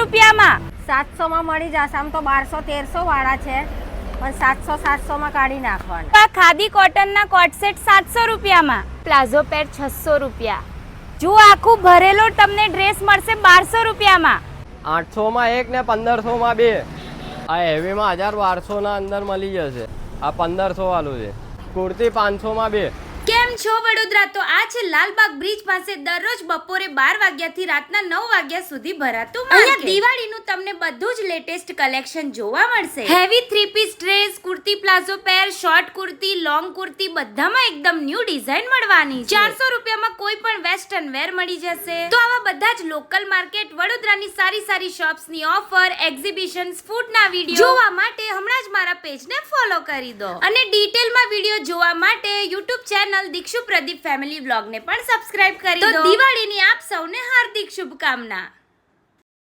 રૂપિયામાં. 700 માં મળી જશે. આમ તો 1200-1300 વાળા છે, પણ 700 માં કાઢી નાખવાના. આ ખાદી કોટનના કોટ સેટ 700 રૂપિયામાં. પ્લાઝો પેર 600 રૂપિયા. જો આખું ભરેલો તમને ડ્રેસ મળશે 1200 રૂપિયામાં. 800 માં એક ને 1500 માં બે. આ હેવીમાં 1200 ના અંદર મળી જશે. આ 1500 વાળું છે. કુર્તી 500 માં બે. કેમ છો વડોદરા? તો આ છે લાલબાગ બ્રિજ પાસે દરરોજ બપોરે 12 વાગ્યાથી રાતના 9 વાગ્યા સુધી ભરાતું માર્કેટ. અહીંયા દિવાળીનું તમને બધું જ લેટેસ્ટ કલેક્શન જોવા મળશે. Heavy 3 piece dress, kurti, palazzo pair, short kurti, long kurti બધામાં એકદમ ન્યૂ ડિઝાઇન મળવાની છે. 400 રૂપિયામાં કોઈ પણ વેસ્ટર્ન વેર મળી જશે. તો આવા બધા જ લોકલ માર્કેટ, વડોદરાની સારી શોપ્સની ઓફર, એક્ઝિબિશન્સ, ફૂડના વિડીયો જોવા માટે હમણાં જ મારા પેજને ફોલો કરી દો. અને ડિટેલમાં વિડીયો જોવા માટે YouTube channel Dikshu Pradeep family વ્લોગને પણ સબસ્ક્રાઇબ કરી દો. તો દિવાળીની આપ સૌને હાર્દિક શુભકામના.